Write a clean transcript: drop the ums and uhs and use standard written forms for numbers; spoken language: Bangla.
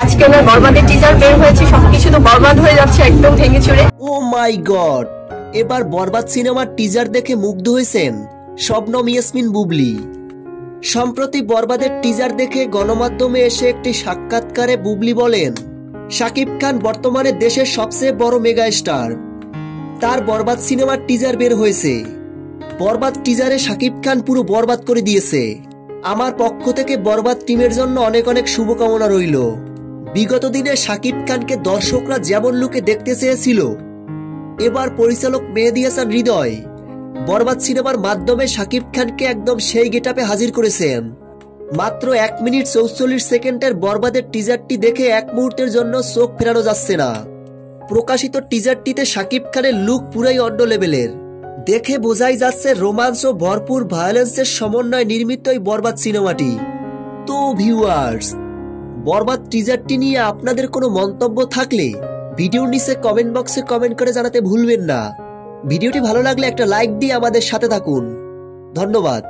আজকে আমার বরবাদের টিজার বের হয়েছে, সবকিছু তো বরবাদ হয়ে যাচ্ছে একদম ভেঙে চুরে। ও মাই গড, এবার বরবাদ সিনেমার টিজার দেখে মুগ্ধ হয়েছেন শবনম ইয়াসমিন বুবলি। সম্প্রতি বরবাদের টিজার দেখে গণমাধ্যমে এসে একটি সাক্ষাৎকারে বুবলি বলেন, শাকিব খান বর্তমানে দেশের সবচেয়ে বড় মেগা স্টার। তার বরবাদ সিনেমার টিজার বের হয়েছে। বরবাদ টিজারে শাকিব খান পুরো বরবাদ করে দিয়েছে। আমার পক্ষ থেকে বরবাদ টিমের জন্য অনেক অনেক শুভকামনা রইল। বিগত দিনে শাকিব খানকে দর্শকরা যেমন লুকে দেখতে চেয়েছিল, এবার পরিচালক মেহেদী হাসান হৃদয় বরবাদ সিনেমার মাধ্যমে শাকিব খানকে একদম সেই গেটআপে হাজির করেছেন। মাত্র 1 মিনিট 44 সেকেন্ডের বরবাদের টিজারটি দেখে এক মুহূর্তের জন্য চোখ ফেরানো যাচ্ছে না। প্রকাশিত টিজারটিতে শাকিব খানের লুক পুরাই অন্য লেভেলের। দেখে বোঝাই যাচ্ছে রোমাঞ্চ ও ভরপুর ভায়োলেন্সের সমন্বয়ে নির্মিত এই বরবাদ সিনেমাটি। তো ভিউয়ার্স, বরবাদ টিজারটি নিয়ে আপনাদের কোনো মন্তব্য থাকলে ভিডিওর নিচে কমেন্ট বক্সে কমেন্ট করে জানাতে ভুলবেন না। ভিডিওটি ভালো লাগলে একটা লাইক দিয়ে আমাদের সাথে থাকুন। ধন্যবাদ।